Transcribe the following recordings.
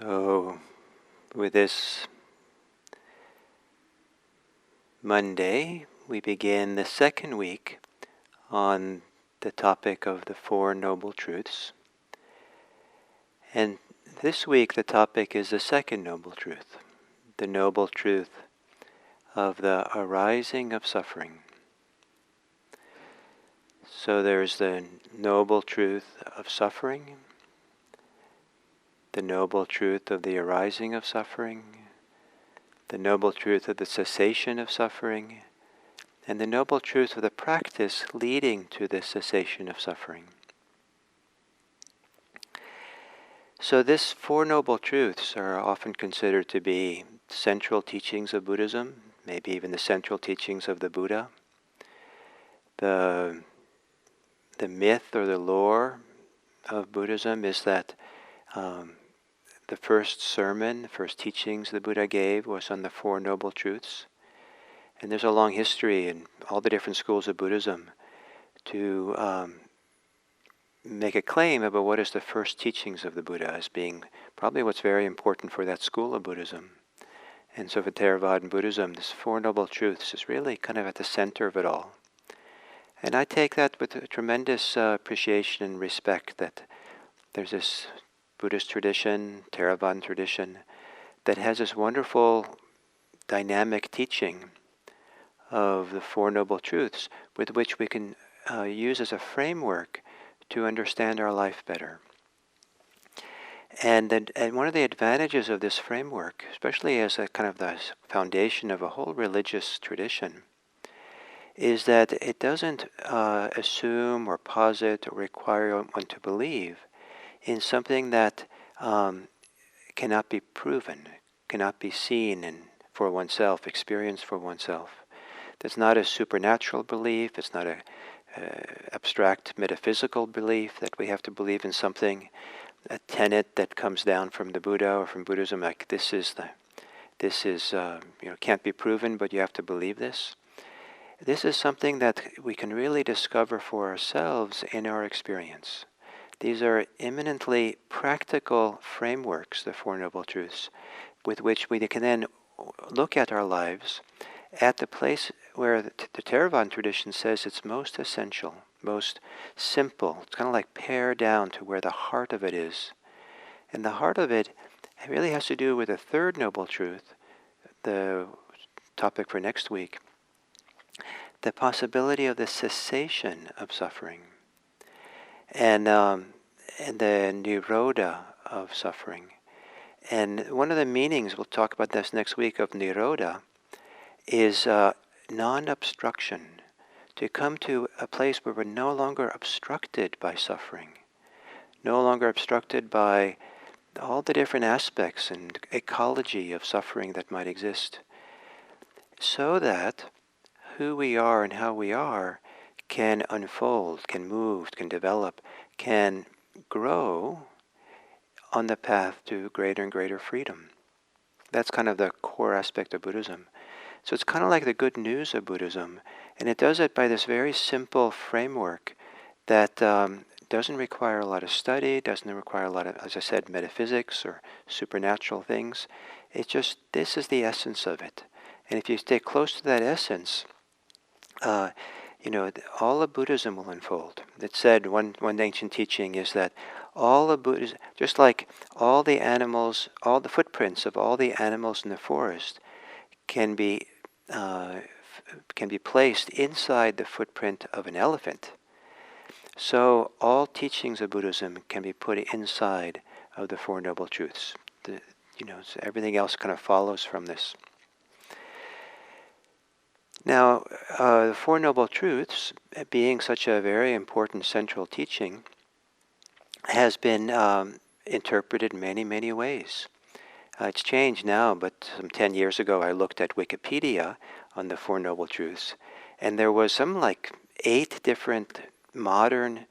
So, with this Monday, we begin the second week on the topic of the Four Noble Truths. And this week, the topic is the second noble truth, the noble truth of the arising of suffering. So there's the noble truth of suffering, the noble truth of the arising of suffering, the noble truth of the cessation of suffering, and the noble truth of the practice leading to the cessation of suffering. So these Four Noble Truths are often considered to be central teachings of Buddhism, maybe even the central teachings of the Buddha. The myth or the lore of Buddhism is that the first sermon, the first teachings the Buddha gave was on the Four Noble Truths. And there's a long history in all the different schools of Buddhism to make a claim about what is the first teachings of the Buddha as being probably what's very important for that school of Buddhism. And so for Theravadan Buddhism, this Four Noble Truths is really kind of at the center of it all. And I take that with a tremendous appreciation and respect that there's this Buddhist tradition, Theravadan tradition, that has this wonderful dynamic teaching of the Four Noble Truths with which we can use as a framework to understand our life better. And one of the advantages of this framework, especially as a kind of the foundation of a whole religious tradition, is that it doesn't assume or posit or require one to believe in something that cannot be proven, cannot be seen for oneself, experienced for oneself. It's not a supernatural belief, it's not a abstract metaphysical belief that we have to believe in something, a tenet that comes down from the Buddha or from Buddhism, like this is can't be proven, but you have to believe this. This is something that we can really discover for ourselves in our experience. These are eminently practical frameworks, the Four Noble Truths, with which we can then look at our lives at the place where the Theravadan tradition says it's most essential, most simple. It's kind of like pare down to where the heart of it is. And the heart of it really has to do with the third noble truth, the topic for next week, the possibility of the cessation of suffering and the nirodha of suffering. And one of the meanings, we'll talk about this next week, of nirodha is non-obstruction, to come to a place where we're no longer obstructed by suffering, no longer obstructed by all the different aspects and ecology of suffering that might exist, so that who we are and how we are can unfold, can move, can develop, can grow on the path to greater and greater freedom. That's kind of the core aspect of Buddhism. So it's kind of like the good news of Buddhism, and it does it by this very simple framework that doesn't require a lot of study, doesn't require a lot of, as I said, metaphysics or supernatural things. It's just, this is the essence of it. And if you stay close to that essence, all of Buddhism will unfold. It's said, one ancient teaching is that all of Buddhism, just like all the animals, all the footprints of all the animals in the forest can be placed inside the footprint of an elephant. So all teachings of Buddhism can be put inside of the Four Noble Truths. So everything else kind of follows from this. Now, the Four Noble Truths, being such a very important central teaching, has been interpreted in many, many ways. It's changed now, but some 10 years ago I looked at Wikipedia on the Four Noble Truths, and there was some 8 different modern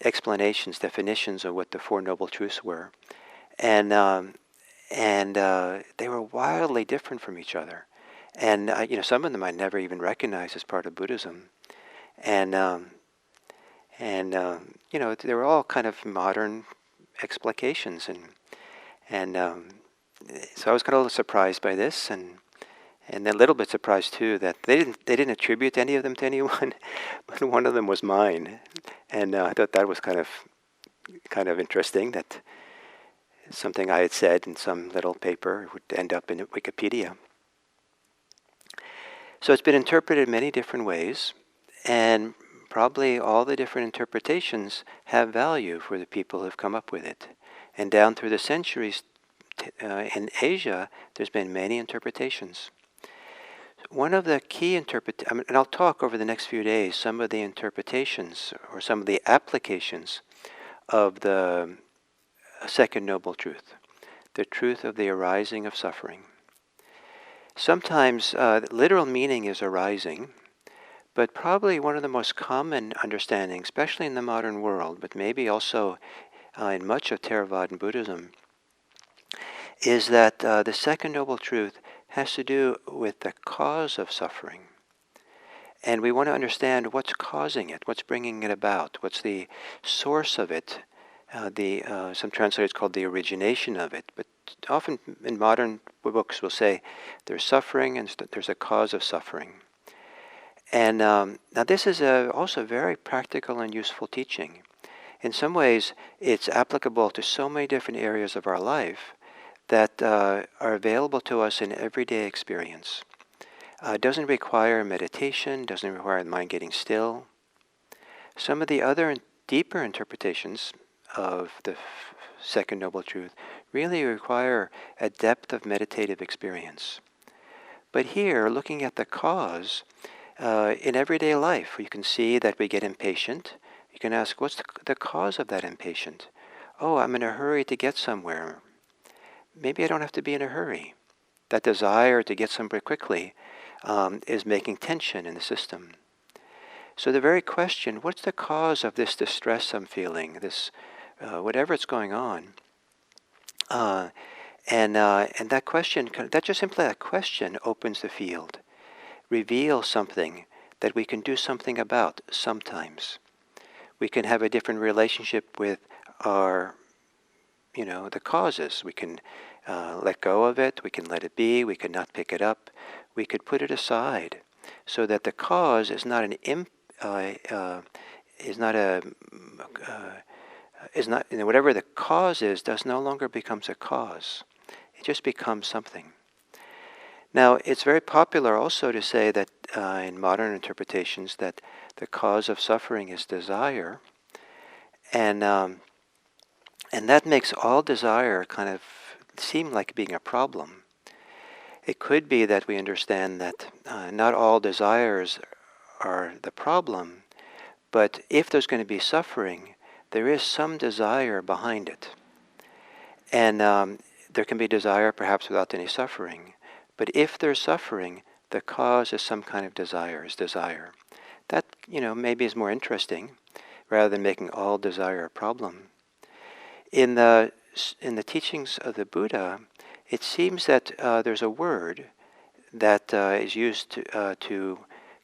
explanations, definitions of what the Four Noble Truths were. And they were wildly different from each other. And some of them I never even recognized as part of Buddhism. And they were all kind of modern explications. And so I was kind of a little surprised by this, and a little bit surprised too that they didn't attribute any of them to anyone, but one of them was mine, and I thought that was kind of interesting that something I had said in some little paper would end up in Wikipedia. So it's been interpreted many different ways, and probably all the different interpretations have value for the people who've come up with it. And down through the centuries in Asia, there's been many interpretations. One of the key and I'll talk over the next few days some of the interpretations or some of the applications of the second noble truth, the truth of the arising of suffering. Sometimes literal meaning is arising, but probably one of the most common understandings, especially in the modern world, but maybe also in much of Theravada Buddhism, is that the second noble truth has to do with the cause of suffering. And we want to understand what's causing it, what's bringing it about, what's the source of it. Some translators call it the origination of it, but often in modern books will say there's suffering and there's a cause of suffering. And now this is also very practical and useful teaching. In some ways, it's applicable to so many different areas of our life that are available to us in everyday experience. It doesn't require meditation, doesn't require the mind getting still. Some of the other deeper interpretations of the second noble truth really require a depth of meditative experience. But here, looking at the cause, in everyday life, you can see that we get impatient. You can ask, what's the cause of that impatient? Oh, I'm in a hurry to get somewhere. Maybe I don't have to be in a hurry. That desire to get somewhere quickly is making tension in the system. So the very question, what's the cause of this distress I'm feeling, this whatever it's going on? And that question, that just simply that question opens the field, reveals something that we can do something about sometimes. We can have a different relationship with our, the causes. We can let go of it. We can let it be. We can not pick it up. We could put it aside, so that the cause is not whatever the cause is does no longer becomes a cause. It just becomes something. Now, it's very popular also to say that in modern interpretations that the cause of suffering is desire, and that makes all desire kind of seem like being a problem. It could be that we understand that not all desires are the problem, but if there's going to be suffering, there is some desire behind it. And there can be desire perhaps without any suffering. But if there's suffering, the cause is some kind of desire, That, maybe is more interesting, rather than making all desire a problem. In the teachings of the Buddha, it seems that there's a word that is used to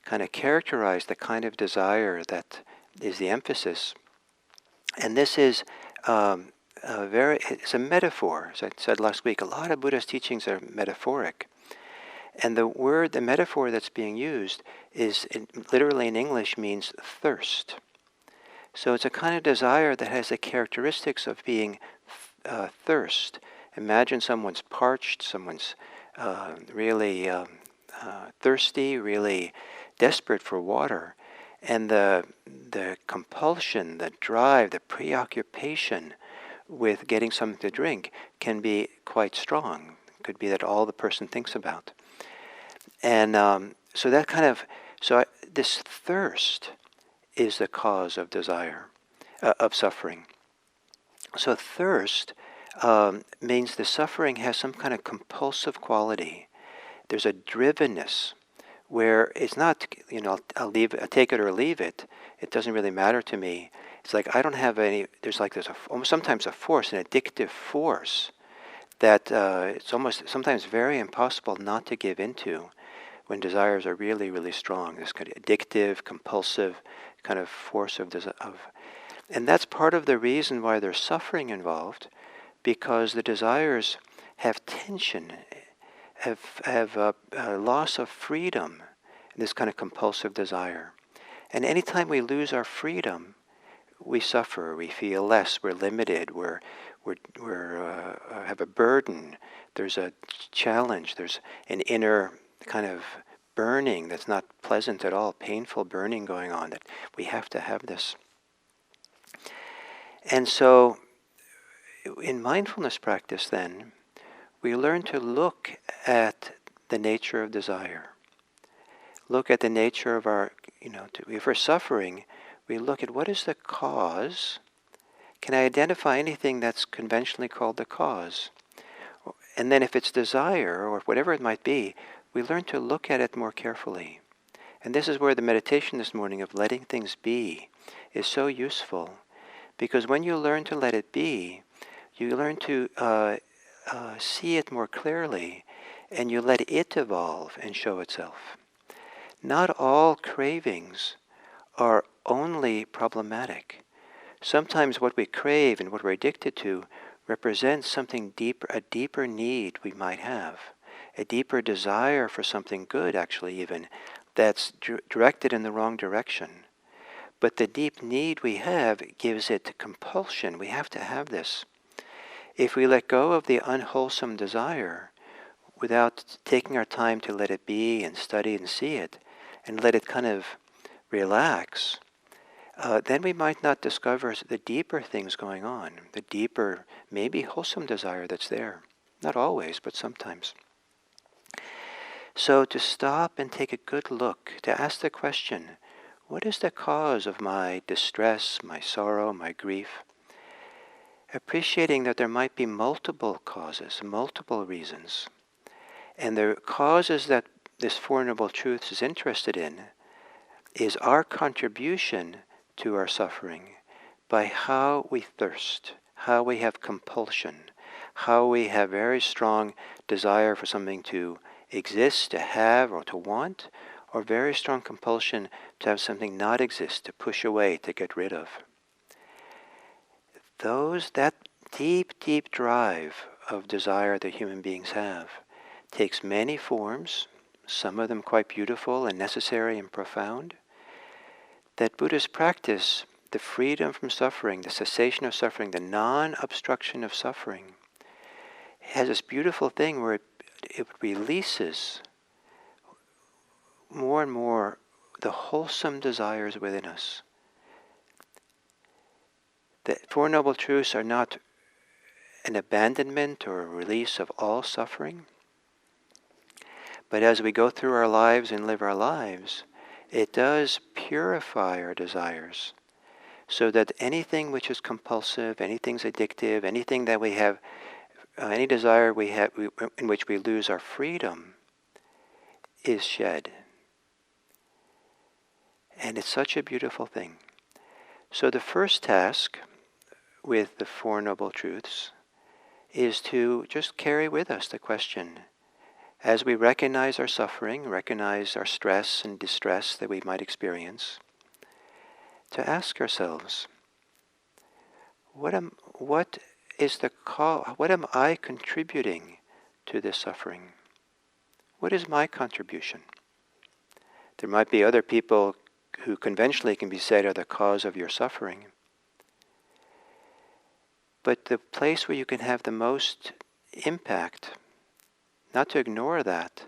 kind of characterize the kind of desire that is the emphasis. And this is it's a metaphor. As I said last week, a lot of Buddha's teachings are metaphoric. And the metaphor that's being used is, literally in English, means thirst. So it's a kind of desire that has the characteristics of being thirst. Imagine someone's parched, someone's really thirsty, really desperate for water. And the compulsion, the drive, the preoccupation with getting something to drink can be quite strong. It could be that all the person thinks about. And so this thirst is the cause of desire, of suffering. So thirst means the suffering has some kind of compulsive quality. There's a drivenness where it's not, I'll take it or leave it. It doesn't really matter to me. It's like I don't have any. There's sometimes a force, an addictive force, that it's almost sometimes very impossible not to give into when desires are really, really strong. This kind of addictive, compulsive kind of force of and that's part of the reason why there's suffering involved, because the desires have tension, have a loss of freedom, this kind of compulsive desire. And anytime we lose our freedom, we suffer, we feel less, we're limited, we're have a burden, there's a challenge, there's an inner kind of burning that's not pleasant at all, painful burning going on, that we have to have this. And so, in mindfulness practice then, we learn to look at the nature of desire. Look at the nature of our, if we're suffering, we look at what is the cause. Can I identify anything that's conventionally called the cause? And then if it's desire, or whatever it might be, we learn to look at it more carefully. And this is where the meditation this morning of letting things be is so useful. Because when you learn to let it be, you learn to see it more clearly, and you let it evolve and show itself. Not all cravings are only problematic. Sometimes what we crave and what we're addicted to represents something deeper, a deeper need we might have, a deeper desire for something good, actually, even, that's directed in the wrong direction. But the deep need we have gives it compulsion. We have to have this. If we let go of the unwholesome desire without taking our time to let it be and study and see it, and let it kind of relax, then we might not discover the deeper things going on, the deeper, maybe wholesome desire that's there. Not always, but sometimes. So to stop and take a good look, to ask the question, what is the cause of my distress, my sorrow, my grief? Appreciating that there might be multiple causes, multiple reasons. And the causes that this Four Noble Truths is interested in is our contribution to our suffering by how we thirst, how we have compulsion, how we have very strong desire for something to exist, to have, or to want, or very strong compulsion to have something not exist, to push away, to get rid of. That deep, deep drive of desire that human beings have takes many forms, some of them quite beautiful and necessary and profound. That Buddhist practice, the freedom from suffering, the cessation of suffering, the non-obstruction of suffering, has this beautiful thing where it releases more and more the wholesome desires within us. The Four Noble Truths are not an abandonment or a release of all suffering, but as we go through our lives and live our lives, it does purify our desires, so that anything which is compulsive, anything's addictive, anything that we have, any desire we have in which we lose our freedom, is shed. And it's such a beautiful thing. So the first task with the Four Noble Truths is to just carry with us the question, as we recognize our suffering, recognize our stress and distress that we might experience, to ask ourselves, what am I contributing to this suffering? What is my contribution? There might be other people who conventionally can be said are the cause of your suffering. But the place where you can have the most impact, not to ignore that,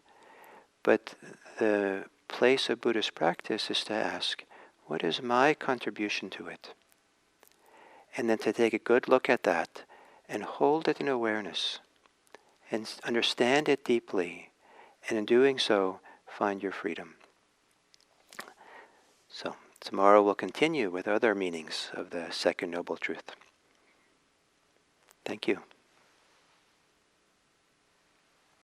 but the place of Buddhist practice is to ask, what is my contribution to it? And then to take a good look at that and hold it in awareness and understand it deeply, and in doing so, find your freedom. So, tomorrow we'll continue with other meanings of the Second Noble Truth. Thank you.